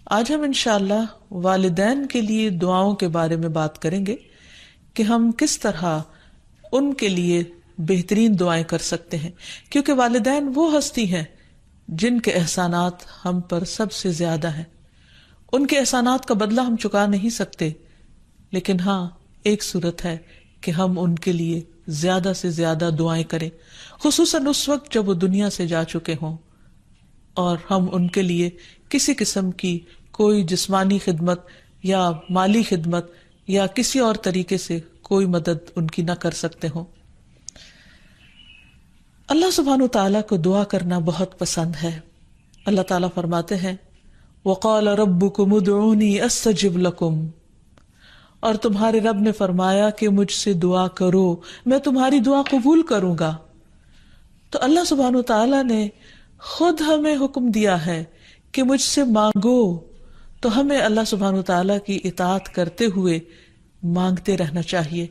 آج ہم انشاءاللہ والدین کے لیے دعاؤں کے بارے میں بات کریں گے کہ ہم کس طرح ان کے لیے بہترین دعائیں کر سکتے ہیں، کیونکہ والدین وہ ہستی ہیں جن کے احسانات ہم پر سب سے زیادہ ہیں۔ ان کے احسانات کا بدلہ ہم چکا نہیں سکتے، لیکن ہاں ایک صورت ہے کہ ہم ان کے لیے زیادہ سے زیادہ دعائیں کریں، خصوصاً اس وقت جب وہ دنیا سے جا چکے ہوں اور ہم ان کے لیے کسی قسم کی کوئی جسمانی خدمت یا مالی خدمت یا کسی اور طریقے سے کوئی مدد ان کی نہ کر سکتے ہوں۔ اللہ سبحانہ وتعالیٰ کو دعا کرنا بہت پسند ہے۔ اللہ تعالیٰ فرماتے ہیں وَقَالَ رَبُّكُمُ ادْعُونِي أَسْتَجِبْ لَكُمْ، اور تمہارے رب نے فرمایا کہ مجھ سے دعا کرو، میں تمہاری دعا قبول کروں گا۔ تو اللہ سبحانہ وتعالیٰ نے خود ہمیں حکم دیا ہے کہ مجھ سے مانگو، تو ہمیں اللہ سبحانہ وتعالیٰ کی اطاعت کرتے ہوئے مانگتے رہنا چاہیے۔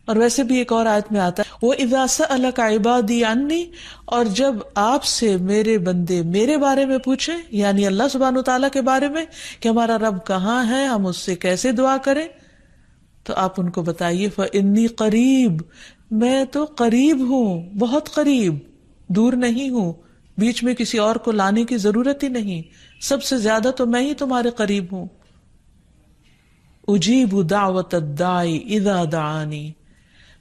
اور ویسے بھی ایک اور آیت میں آتا ہے وَإِذَا سَأَلَكَ عِبَادِي عَنِّي، اور جب آپ سے میرے بندے میرے بارے میں پوچھیں، یعنی اللہ سبحانہ وتعالیٰ کے بارے میں کہ ہمارا رب کہاں ہے، ہم اس سے کیسے دعا کریں، تو آپ ان کو بتائیے فَإِنِّي قریب، میں تو قریب ہوں، بہت قریب، دور نہیں ہوں، بیچ میں کسی اور کو لانے کی ضرورت ہی نہیں، سب سے زیادہ تو میں ہی تمہارے قریب ہوں۔ اجیب دعوت الداعی اذا دعانی،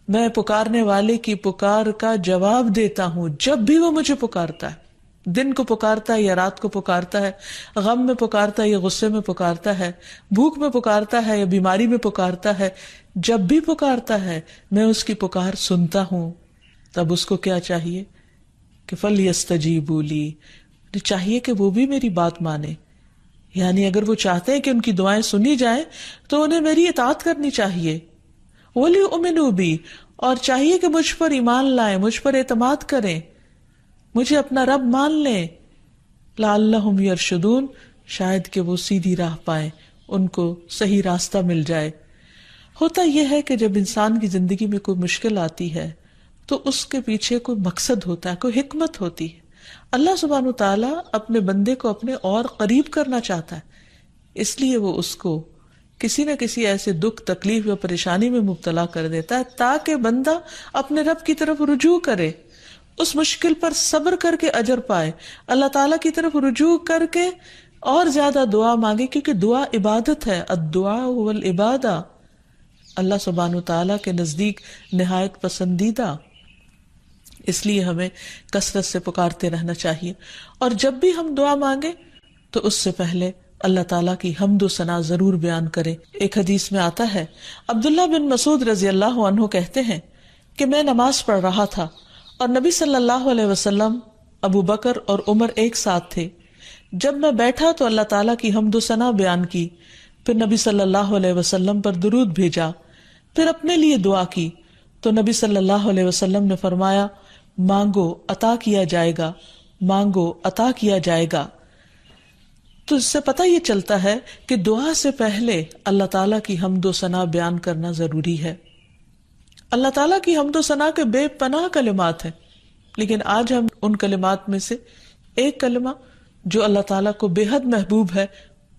میں پکارنے والے کی پکار کا جواب دیتا ہوں جب بھی وہ مجھے پکارتا ہے، دن کو پکارتا ہے یا رات کو پکارتا ہے، غم میں پکارتا ہے یا غصے میں پکارتا ہے، بھوک میں پکارتا ہے یا بیماری میں پکارتا ہے، جب بھی پکارتا ہے میں اس کی پکار سنتا ہوں۔ تب اس کو کیا چاہیے کہ فَلْيَسْتَجِيبُوا لِي، چاہیے کہ وہ بھی میری بات مانے، یعنی اگر وہ چاہتے ہیں کہ ان کی دعائیں سنی جائیں تو انہیں میری اطاعت کرنی چاہیے۔ وَلْيُؤْمِنُوا بِي، اور چاہیے کہ مجھ پر ایمان لائیں، مجھ پر اعتماد کریں، مجھے اپنا رب مان لیں، لَعَلَّهُمْ يَرْشُدُونَ، شاید کہ وہ سیدھی راہ پائیں، ان کو صحیح راستہ مل جائے۔ ہوتا یہ ہے کہ جب انسان کی زندگی میں کوئی مشکل آتی ہے تو اس کے پیچھے کوئی مقصد ہوتا ہے، کوئی حکمت ہوتی ہے۔ اللہ سبحانہ وتعالیٰ اپنے بندے کو اپنے اور قریب کرنا چاہتا ہے، اس لیے وہ اس کو کسی نہ کسی ایسے دکھ، تکلیف یا پریشانی میں مبتلا کر دیتا ہے تاکہ بندہ اپنے رب کی طرف رجوع کرے، اس مشکل پر صبر کر کے اجر پائے، اللہ تعالیٰ کی طرف رجوع کر کے اور زیادہ دعا مانگے، کیونکہ دعا عبادت ہے، الدعاء والعبادہ، اللہ سبحانہ وتعالیٰ کے نزدیک نہایت پسندیدہ، اس لیے ہمیں کثرت سے پکارتے رہنا چاہیے۔ اور جب بھی ہم دعا مانگے تو اس سے پہلے اللہ تعالیٰ کی حمد و ثنا ضرور بیان کریں۔ ایک حدیث میں آتا ہے عبداللہ بن مسعود رضی اللہ عنہ کہتے ہیں کہ میں نماز پڑھ رہا تھا اور نبی صلی اللہ علیہ وسلم، ابو بکر اور عمر ایک ساتھ تھے۔ جب میں بیٹھا تو اللہ تعالیٰ کی حمد و ثنا بیان کی، پھر نبی صلی اللہ علیہ وسلم پر درود بھیجا، پھر اپنے لیے دعا کی، تو نبی صلی اللہ علیہ وسلم نے فرمایا مانگو عطا کیا جائے گا، مانگو عطا کیا جائے گا۔ تو اس سے پتہ یہ چلتا ہے کہ دعا سے پہلے اللہ تعالیٰ کی حمد و ثنا بیان کرنا ضروری ہے۔ اللہ تعالیٰ کی حمد و ثنا کے بے پناہ کلمات ہیں، لیکن آج ہم ان کلمات میں سے ایک کلمہ جو اللہ تعالیٰ کو بے حد محبوب ہے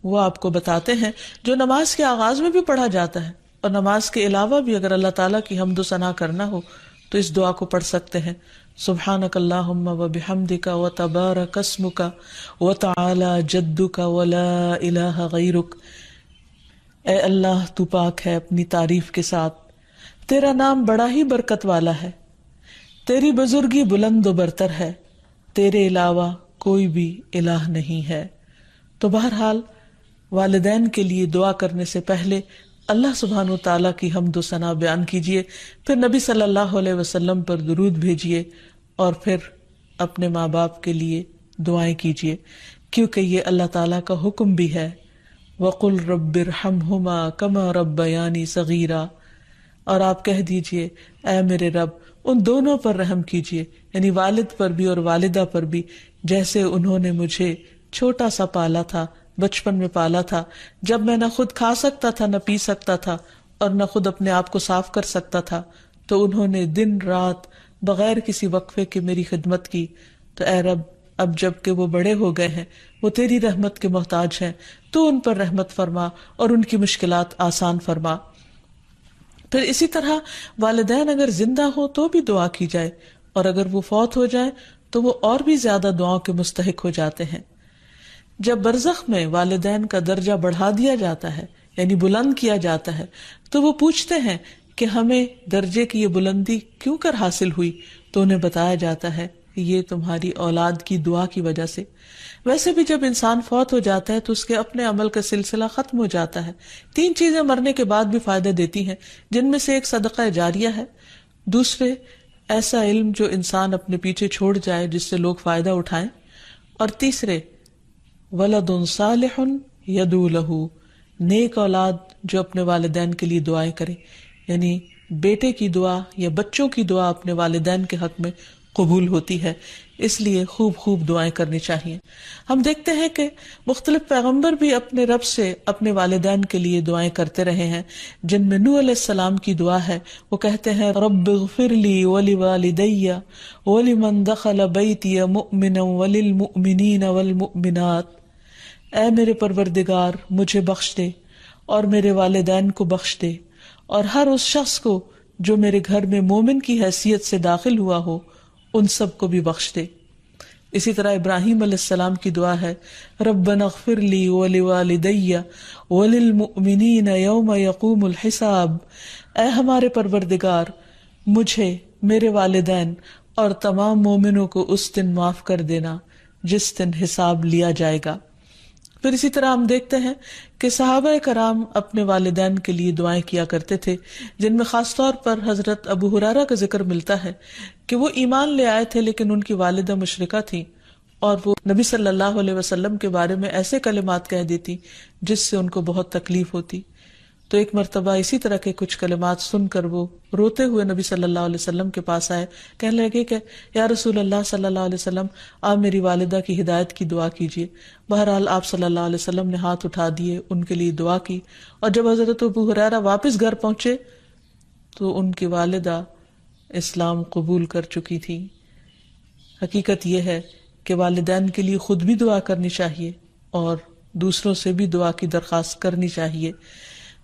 وہ آپ کو بتاتے ہیں، جو نماز کے آغاز میں بھی پڑھا جاتا ہے، اور نماز کے علاوہ بھی اگر اللہ تعالیٰ کی حمد و ثنا کرنا ہو تو اس دعا کو پڑھ سکتے ہیں۔ سبحانک اللہم وبحمدک وتبارک اسمک وتعالی جدک ولا الہ غیرک، اے اللہ تو پاک ہے اپنی تعریف کے ساتھ، تیرا نام بڑا ہی برکت والا ہے، تیری بزرگی بلند و برتر ہے، تیرے علاوہ کوئی بھی الہ نہیں ہے۔ تو بہرحال والدین کے لیے دعا کرنے سے پہلے اللہ سبحانہ وتعالیٰ کی حمد و ثنا بیان کیجیے، پھر نبی صلی اللہ علیہ وسلم پر درود بھیجیے، اور پھر اپنے ماں باپ کے لیے دعائیں کیجیے، کیونکہ یہ اللہ تعالیٰ کا حکم بھی ہے وَقُلْ رَبِّ ارْحَمْهُمَا كَمَا رَبَّيَانِي صَغِيرًا، اور آپ کہہ دیجئے اے میرے رب ان دونوں پر رحم کیجیے، یعنی والد پر بھی اور والدہ پر بھی، جیسے انہوں نے مجھے چھوٹا سا پالا تھا، بچپن میں پالا تھا، جب میں نہ خود کھا سکتا تھا، نہ پی سکتا تھا، اور نہ خود اپنے آپ کو صاف کر سکتا تھا، تو انہوں نے دن رات بغیر کسی وقفے کے میری خدمت کی۔ تو اے رب اب جب کہ وہ بڑے ہو گئے ہیں وہ تیری رحمت کے محتاج ہیں، تو ان پر رحمت فرما اور ان کی مشکلات آسان فرما۔ پھر اسی طرح والدین اگر زندہ ہو تو بھی دعا کی جائے، اور اگر وہ فوت ہو جائے تو وہ اور بھی زیادہ دعاؤں کے مستحق ہو جاتے ہیں۔ جب برزخ میں والدین کا درجہ بڑھا دیا جاتا ہے، یعنی بلند کیا جاتا ہے، تو وہ پوچھتے ہیں کہ ہمیں درجے کی یہ بلندی کیوں کر حاصل ہوئی؟ تو انہیں بتایا جاتا ہے کہ یہ تمہاری اولاد کی دعا کی وجہ سے۔ ویسے بھی جب انسان فوت ہو جاتا ہے تو اس کے اپنے عمل کا سلسلہ ختم ہو جاتا ہے۔ 3 چیزیں مرنے کے بعد بھی فائدہ دیتی ہیں، جن میں سے ایک صدقہ جاریہ ہے، دوسرے ایسا علم جو انسان اپنے پیچھے چھوڑ جائے جس سے لوگ فائدہ اٹھائیں، اور تیسرے ولد صالح یدعو لہ، نیک اولاد جو اپنے والدین کے لیے دعائیں کرے، یعنی بیٹے کی دعا یا بچوں کی دعا اپنے والدین کے حق میں قبول ہوتی ہے، اس لیے خوب خوب دعائیں کرنی چاہیے۔ ہم دیکھتے ہیں کہ مختلف پیغمبر بھی اپنے رب سے اپنے والدین کے لیے دعائیں کرتے رہے ہیں، جن میں نوح علیہ السلام کی دعا ہے۔ وہ کہتے ہیں رب اغفر لی ولوالدی ولمن دخل بیتی مؤمنا وللمؤمنین والمؤمنات، اے میرے پروردگار مجھے بخش دے اور میرے والدین کو بخش دے، اور ہر اس شخص کو جو میرے گھر میں مومن کی حیثیت سے داخل ہوا ہو ان سب کو بھی بخش دے۔ اسی طرح ابراہیم علیہ السلام کی دعا ہے ربنا اغفر لی ولوالدی وللمؤمنین یوم یقوم الحساب، اے ہمارے پروردگار مجھے، میرے والدین اور تمام مومنوں کو اس دن معاف کر دینا جس دن حساب لیا جائے گا۔ پھر اسی طرح ہم دیکھتے ہیں کہ صحابہ کرام اپنے والدین کے لیے دعائیں کیا کرتے تھے، جن میں خاص طور پر حضرت ابو ہریرہ کا ذکر ملتا ہے کہ وہ ایمان لے آئے تھے لیکن ان کی والدہ مشرکہ تھیں، اور وہ نبی صلی اللہ علیہ وسلم کے بارے میں ایسے کلمات کہہ دیتی جس سے ان کو بہت تکلیف ہوتی۔ تو ایک مرتبہ اسی طرح کے کچھ کلمات سن کر وہ روتے ہوئے نبی صلی اللہ علیہ وسلم کے پاس آئے، کہنے لگے کہ یا رسول اللہ صلی اللہ علیہ وسلم، آپ میری والدہ کی ہدایت کی دعا کیجیے۔ بہرحال آپ صلی اللہ علیہ وسلم نے ہاتھ اٹھا دیے، ان کے لیے دعا کی، اور جب حضرت ابو ہریرہ واپس گھر پہنچے تو ان کی والدہ اسلام قبول کر چکی تھی۔ حقیقت یہ ہے کہ والدین کے لیے خود بھی دعا کرنی چاہیے اور دوسروں سے بھی دعا کی درخواست کرنی چاہیے۔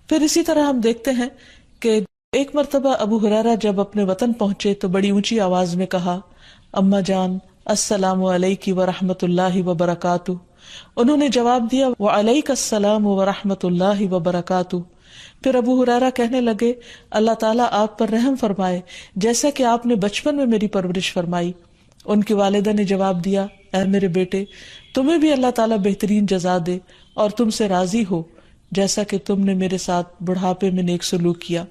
پھر اسی طرح ہم دیکھتے ہیں کہ ایک مرتبہ ابو ہریرہ جب اپنے وطن پہنچے تو بڑی اونچی آواز میں کہا اماں جان السلام علیکی ورحمۃ اللہ وبرکاتہ۔ انہوں نے جواب دیا وعلیک السلام ورحمۃ اللہ وبرکاتہ۔ پھر ابو ہریرہ کہنے لگے اللہ تعالیٰ آپ پر رحم فرمائے جیسا کہ آپ نے بچپن میں میری پرورش فرمائی۔ ان کی والدہ نے جواب دیا اے میرے بیٹے، تمہیں بھی اللہ تعالیٰ بہترین جزا دے اور تم سے راضی ہو جیسا کہ تم نے میرے ساتھ بڑھاپے میں نیک سلوک کیا۔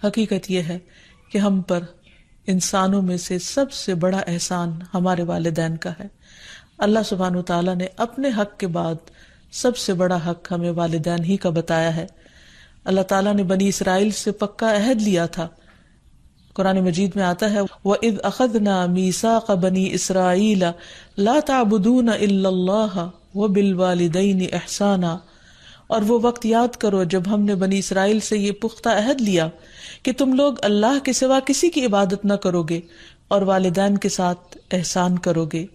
حقیقت یہ ہے کہ ہم پر انسانوں میں سے سب سے بڑا احسان ہمارے والدین کا ہے۔ اللہ سبحانہ وتعالیٰ نے اپنے حق کے بعد سب سے بڑا حق ہمیں والدین ہی کا بتایا ہے۔ اللہ تعالیٰ نے بنی اسرائیل سے پکا عہد لیا تھا۔ قرآن مجید میں آتا ہے وَإِذْ أَخَذْنَا مِيثَاقَ بَنِي إِسْرَائِيلَ لَا تَعْبُدُونَ إِلَّا اللَّهَ وَبِالْوَالِدَيْنِ إِحْسَانًا، اور وہ وقت یاد کرو جب ہم نے بنی اسرائیل سے یہ پختہ عہد لیا کہ تم لوگ اللہ کے سوا کسی کی عبادت نہ کرو گے اور والدین کے ساتھ احسان کرو گے۔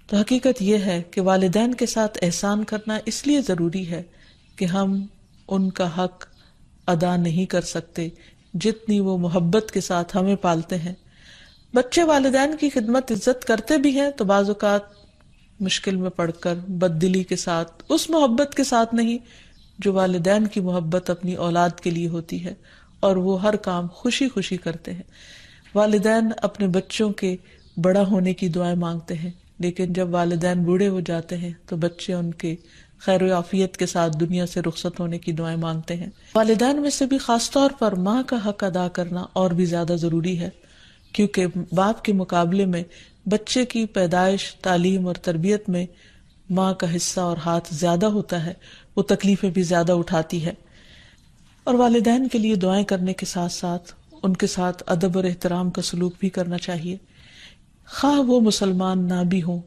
تو حقیقت یہ ہے کہ والدین کے ساتھ احسان کرنا اس لیے ضروری ہے کہ ہم ان کا حق ادا نہیں کر سکتے جتنی وہ محبت کے ساتھ ہمیں پالتے ہیں۔ بچے والدین کی خدمت عزت کرتے بھی ہیں تو بعض اوقات مشکل میں پڑ کر بد دلی کے ساتھ، اس محبت کے ساتھ نہیں جو والدین کی محبت اپنی اولاد کے لیے ہوتی ہے، اور وہ ہر کام خوشی خوشی کرتے ہیں۔ والدین اپنے بچوں کے بڑا ہونے کی دعائیں مانگتے ہیں، لیکن جب والدین بوڑھے ہو جاتے ہیں تو بچے ان کے خیر و عافیت کے ساتھ دنیا سے رخصت ہونے کی دعائیں مانگتے ہیں۔ والدین میں سے بھی خاص طور پر ماں کا حق ادا کرنا اور بھی زیادہ ضروری ہے، کیونکہ باپ کے مقابلے میں بچے کی پیدائش، تعلیم اور تربیت میں ماں کا حصہ اور ہاتھ زیادہ ہوتا ہے، وہ تکلیفیں بھی زیادہ اٹھاتی ہے۔ اور والدین کے لیے دعائیں کرنے کے ساتھ ساتھ ان کے ساتھ ادب اور احترام کا سلوک بھی کرنا چاہیے، خواہ وہ مسلمان نہ بھی ہوں،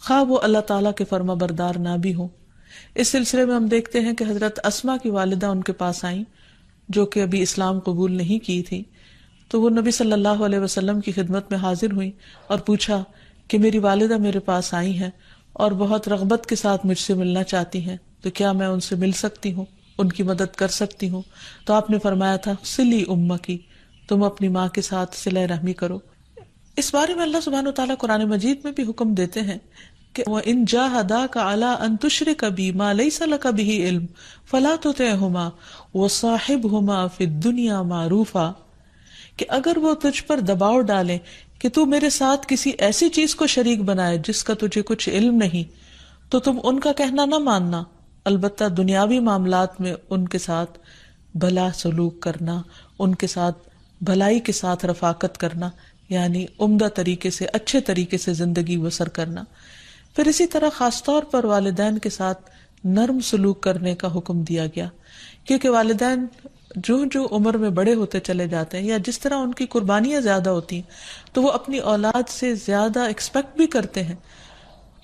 خواہ وہ اللہ تعالیٰ کے فرما بردار نہ بھی ہوں۔ اس سلسلے میں ہم دیکھتے ہیں کہ حضرت اسما کی والدہ ان کے پاس آئیں جو کہ ابھی اسلام قبول نہیں کی تھی، تو وہ نبی صلی اللہ علیہ وسلم کی خدمت میں حاضر ہوئیں اور پوچھا کہ میری والدہ میرے پاس آئی ہیں اور بہت رغبت کے ساتھ مجھ سے ملنا چاہتی ہیں، تو کیا میں ان سے مل سکتی ہوں، ان کی مدد کر سکتی ہوں؟ تو آپ نے فرمایا تھا صلی امکی، تم اپنی ماں کے ساتھ صلہ رحمی کرو۔ اس بارے میں اللہ سبحانہ وتعالیٰ قرآن مجید میں بھی حکم دیتے ہیں کہ وَإِن جَاهَدَاكَ عَلَىٰ أَن تُشْرِكَ بِي مَا لَيْسَ لَكَ بِهِ عِلْمٌ فَلَا تُطِعْهُمَا وَصَاحِبْهُمَا فِي الدُّنْيَا مَعْرُوفًا، کہ اگر وہ تجھ پر دباؤ ڈالیں کہ تو میرے ساتھ کسی ایسی چیز کو شریک بنائے جس کا تجھے کچھ علم نہیں، تو تم ان کا کہنا نہ ماننا، البتہ دنیاوی معاملات میں ان کے ساتھ بھلا سلوک کرنا، ان کے ساتھ بھلائی کے ساتھ رفاقت کرنا، یعنی عمدہ طریقے سے، اچھے طریقے سے زندگی بسر کرنا۔ پھر اسی طرح خاص طور پر والدین کے ساتھ نرم سلوک کرنے کا حکم دیا گیا، کیونکہ والدین جو عمر میں بڑے ہوتے چلے جاتے ہیں یا جس طرح ان کی قربانیاں زیادہ ہوتی ہیں تو وہ اپنی اولاد سے زیادہ ایکسپیکٹ بھی کرتے ہیں،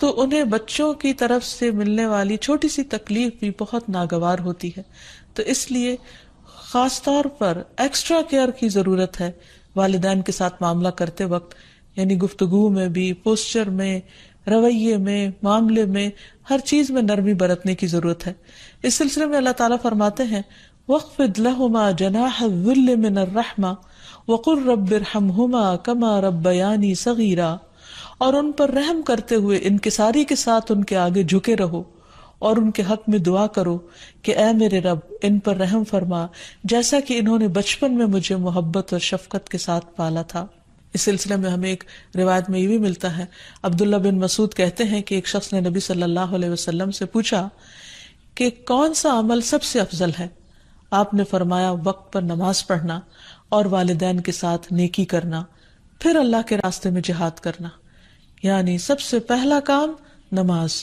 تو انہیں بچوں کی طرف سے ملنے والی چھوٹی سی تکلیف بھی بہت ناگوار ہوتی ہے۔ تو اس لیے خاص طور پر ایکسٹرا کیئر کی ضرورت ہے والدین کے ساتھ معاملہ کرتے وقت، یعنی گفتگو میں بھی، پوسچر میں، رویے میں، معاملے میں، ہر چیز میں نرمی برتنے کی ضرورت ہے۔ اس سلسلے میں اللہ تعالیٰ فرماتے ہیں وَاخْفِضْ لَهُمَا جَنَاحَ الذُّلِّ مِنَ الرَّحْمَةِ وَقُلْ رَبِّ ارْحَمْهُمَا كَمَا رَبَّيَانِي صَغِيرًا، اور ان پر رحم کرتے ہوئے انکساری کے ساتھ ان کے آگے جھکے رہو اور ان کے حق میں دعا کرو کہ اے میرے رب ان پر رحم فرما جیسا کہ انہوں نے بچپن میں مجھے محبت اور شفقت کے ساتھ پالا تھا۔ اس سلسلے میں ہمیں ایک روایت میں یہ بھی ملتا ہے، عبداللہ بن مسعود کہتے ہیں کہ ایک شخص نے نبی صلی اللہ علیہ وسلم سے پوچھا کہ کون سا عمل سب سے افضل ہے؟ آپ نے فرمایا وقت پر نماز پڑھنا اور والدین کے ساتھ نیکی کرنا، پھر اللہ کے راستے میں جہاد کرنا، یعنی سب سے پہلا کام نماز،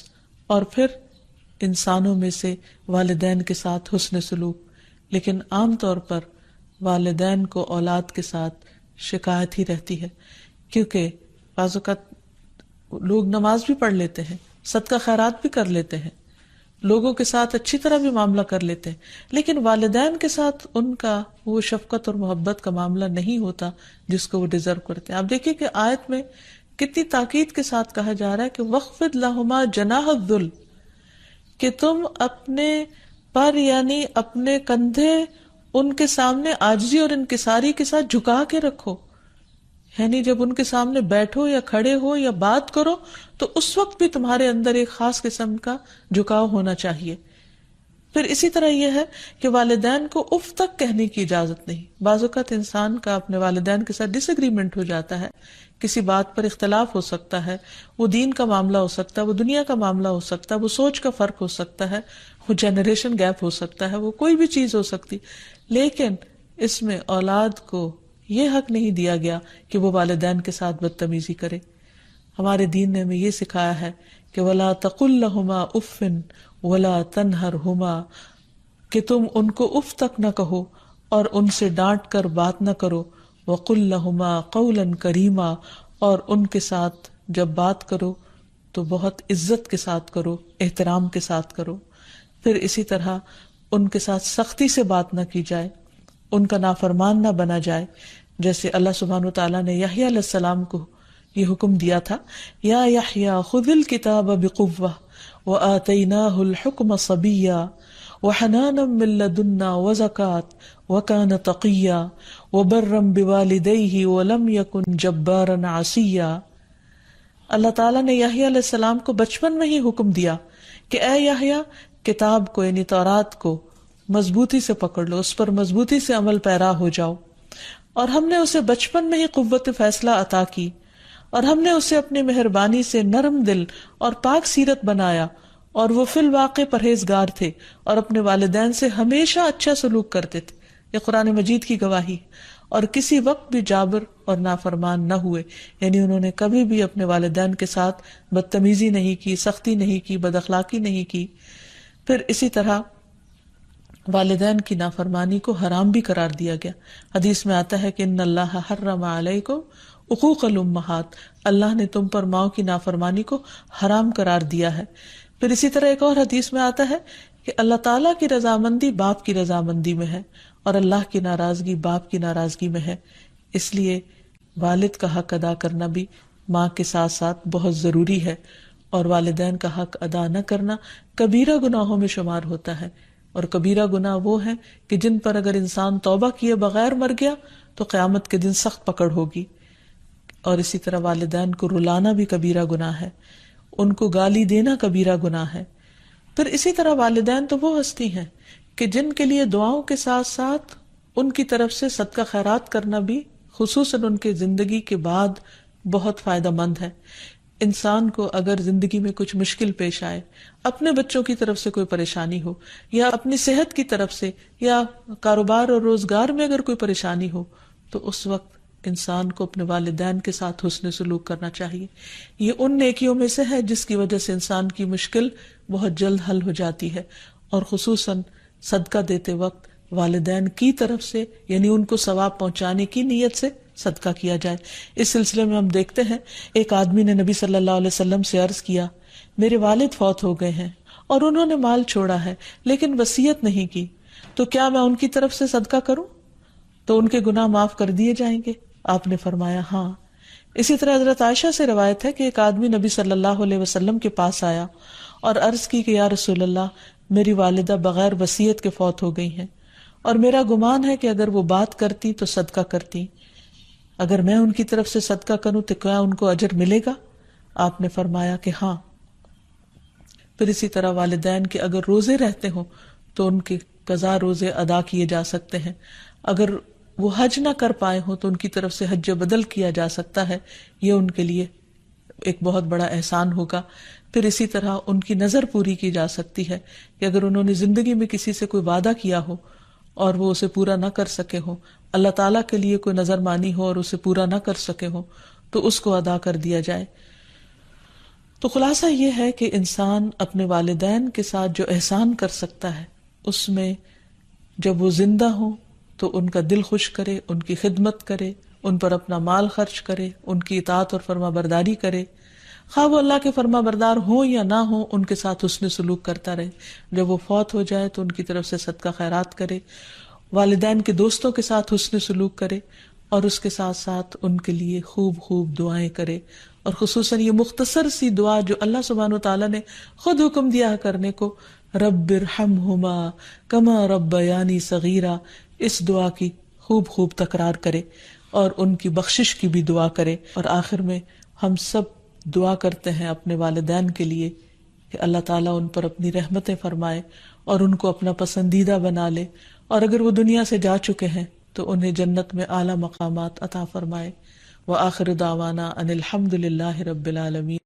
اور پھر انسانوں میں سے والدین کے ساتھ حسن سلوک۔ لیکن عام طور پر والدین کو اولاد کے ساتھ شکایت ہی رہتی ہے، کیونکہ بعض اوقات لوگ نماز بھی پڑھ لیتے ہیں، صدقہ خیرات بھی کر لیتے ہیں، لوگوں کے ساتھ اچھی طرح بھی معاملہ کر لیتے ہیں، لیکن والدین کے ساتھ ان کا وہ شفقت اور محبت کا معاملہ نہیں ہوتا جس کو وہ ڈیزرو کرتے ہیں۔ آپ دیکھیے کہ آیت میں کتنی تاکید کے ساتھ کہا جا رہا ہے کہ وَاخْفِضْ لَهُمَا جَنَاحَ الذُّلِّ، کہ تم اپنے پر یعنی اپنے کندھے ان کے سامنے عاجزی اور انکساری کے ساتھ جھکا کے رکھو، یعنی جب ان کے سامنے بیٹھو یا کھڑے ہو یا بات کرو تو اس وقت بھی تمہارے اندر ایک خاص قسم کا جھکاؤ ہونا چاہیے۔ پھر اسی طرح یہ ہے کہ والدین کو اف تک کہنے کی اجازت نہیں۔ بعض اوقات انسان کا اپنے والدین کے ساتھ ڈس ایگریمنٹ ہو جاتا ہے، کسی بات پر اختلاف ہو سکتا ہے، وہ دین کا معاملہ ہو سکتا ہے، وہ دنیا کا معاملہ ہو سکتا ہے، وہ سوچ کا فرق ہو سکتا ہے، وہ جنریشن گیپ ہو سکتا ہے، وہ کوئی بھی چیز ہو سکتی، لیکن اس میں اولاد کو یہ حق نہیں دیا گیا کہ وہ والدین کے ساتھ بدتمیزی کرے۔ ہمارے دین نے ہمیں یہ سکھایا ہے کہ وَلَا تَقُلْ لَهُمَا أُفٍّ وَلَا تَنْهَرْهُمَا، کہ تم ان کو اف تک نہ کہو اور ان سے ڈانٹ کر بات نہ کرو، وَقُلْ لَهُمَا قَوْلًا كَرِيمًا، اور ان کے ساتھ جب بات کرو تو بہت عزت کے ساتھ کرو، احترام کے ساتھ کرو۔ پھر اسی طرح ان کے ساتھ سختی سے بات نہ کی جائے، ان کا نافرمان نہ بنا جائے، جیسے اللہ سبحانہ وتعالیٰ نے یحییٰ علیہ السلام کو یہ حکم دیا تھا، یا یحییٰ خذ الکتاب بقوہ وآتیناہ الحکم صبیا وحنانا من لدنا وزکاة وکان تقیا وبرا بوالدیہ ولم یکن جبارا عصیا۔ اللہ تعالیٰ نے یحییٰ علیہ السلام کو بچپن میں ہی حکم دیا کہ اے یحییٰ، کتاب کو یعنی تورات کو مضبوطی سے پکڑ لو، اس پر مضبوطی سے عمل پیرا ہو جاؤ، اور ہم نے اسے بچپن میں ہی قوت فیصلہ عطا کی، اور ہم نے اسے اپنی مہربانی سے نرم دل اور پاک سیرت بنایا، اور وہ فی الواقع پرہیزگار تھے اور اپنے والدین سے ہمیشہ اچھا سلوک کرتے تھے۔ یہ قرآن مجید کی گواہی، اور کسی وقت بھی جابر اور نافرمان نہ ہوئے، یعنی انہوں نے کبھی بھی اپنے والدین کے ساتھ بدتمیزی نہیں کی، سختی نہیں کی، بد اخلاقی نہیں کی۔ پھر اسی طرح والدین کی نافرمانی کو حرام بھی قرار دیا گیا۔ حدیث میں آتا ہے کہ ان اللہ حرم علیکم عقوق الامہات، اللہ نے تم پر ماؤں کی نافرمانی کو حرام قرار دیا ہے۔ پھر اسی طرح ایک اور حدیث میں آتا ہے کہ اللہ تعالیٰ کی رضامندی باپ کی رضامندی میں ہے، اور اللہ کی ناراضگی باپ کی ناراضگی میں ہے۔ اس لیے والد کا حق ادا کرنا بھی ماں کے ساتھ ساتھ بہت ضروری ہے، اور والدین کا حق ادا نہ کرنا کبیرہ گناہوں میں شمار ہوتا ہے، اور کبیرہ گناہ وہ ہیں کہ جن پر اگر انسان توبہ کیے بغیر مر گیا تو قیامت کے دن سخت پکڑ ہوگی۔ اور اسی طرح والدین کو رلانا بھی کبیرہ گناہ ہے، ان کو گالی دینا کبیرہ گناہ ہے۔ پھر اسی طرح والدین تو وہ ہستی ہیں کہ جن کے لیے دعاؤں کے ساتھ ساتھ ان کی طرف سے صدقہ خیرات کرنا بھی خصوصاً ان کے زندگی کے بعد بہت فائدہ مند ہے۔ انسان کو اگر زندگی میں کچھ مشکل پیش آئے، اپنے بچوں کی طرف سے کوئی پریشانی ہو، یا اپنی صحت کی طرف سے، یا کاروبار اور روزگار میں اگر کوئی پریشانی ہو، تو اس وقت انسان کو اپنے والدین کے ساتھ حسن سلوک کرنا چاہیے۔ یہ ان نیکیوں میں سے ہے جس کی وجہ سے انسان کی مشکل بہت جلد حل ہو جاتی ہے، اور خصوصاً صدقہ دیتے وقت والدین کی طرف سے، یعنی ان کو ثواب پہنچانے کی نیت سے صدقہ کیا جائے۔ اس سلسلے میں ہم دیکھتے ہیں ایک آدمی نے نبی صلی اللہ علیہ وسلم سے عرض کیا، میرے والد فوت ہو گئے ہیں اور انہوں نے مال چھوڑا ہے لیکن وصیت نہیں کی، تو کیا میں ان کی طرف سے صدقہ کروں تو ان کے گناہ معاف کر دیے جائیں گے؟ آپ نے فرمایا ہاں۔ اسی طرح حضرت عائشہ سے روایت ہے کہ ایک آدمی نبی صلی اللہ علیہ وسلم کے پاس آیا اور عرض کی کہ یا رسول اللہ، میری والدہ بغیر وصیت کے فوت ہو گئی ہیں، اور میرا گمان ہے کہ اگر وہ بات کرتی تو صدقہ کرتی، اگر میں ان کی طرف سے صدقہ کروں تو کیا ان کو اجر ملے گا؟ آپ نے فرمایا کہ ہاں۔ پھر اسی طرح والدین کے اگر روزے رہتے ہوں تو ان کے قضا روزے ادا کیے جا سکتے ہیں، اگر وہ حج نہ کر پائے ہوں تو ان کی طرف سے حج بدل کیا جا سکتا ہے، یہ ان کے لیے ایک بہت بڑا احسان ہوگا۔ پھر اسی طرح ان کی نظر پوری کی جا سکتی ہے کہ اگر انہوں نے زندگی میں کسی سے کوئی وعدہ کیا ہو اور وہ اسے پورا نہ کر سکے ہو، اللہ تعالیٰ کے لیے کوئی نظر مانی ہو اور اسے پورا نہ کر سکے ہو، تو اس کو ادا کر دیا جائے۔ تو خلاصہ یہ ہے کہ انسان اپنے والدین کے ساتھ جو احسان کر سکتا ہے، اس میں جب وہ زندہ ہوں تو ان کا دل خوش کرے، ان کی خدمت کرے، ان پر اپنا مال خرچ کرے، ان کی اطاعت اور فرما برداری کرے، خواہ وہ اللہ کے فرما بردار ہوں یا نہ ہوں، ان کے ساتھ حسن سلوک کرتا رہے۔ جب وہ فوت ہو جائے تو ان کی طرف سے صدقہ خیرات کرے، والدین کے دوستوں کے ساتھ حسن سلوک کرے، اور اس کے ساتھ ساتھ ان کے لیے خوب خوب دعائیں کرے، اور خصوصاً یہ مختصر سی دعا جو اللہ سبحانہ وتعالیٰ نے خود حکم دیا ہے کرنے کو، رب ارحمہما کما ربیانی صغیرا، اس دعا کی خوب خوب تکرار کرے اور ان کی بخشش کی بھی دعا کرے۔ اور آخر میں ہم سب دعا کرتے ہیں اپنے والدین کے لیے کہ اللہ تعالیٰ ان پر اپنی رحمتیں فرمائے اور ان کو اپنا پسندیدہ بنا لے، اور اگر وہ دنیا سے جا چکے ہیں تو انہیں جنت میں اعلیٰ مقامات عطا فرمائے۔ وآخر دعوانا ان الحمد للہ رب العالمین۔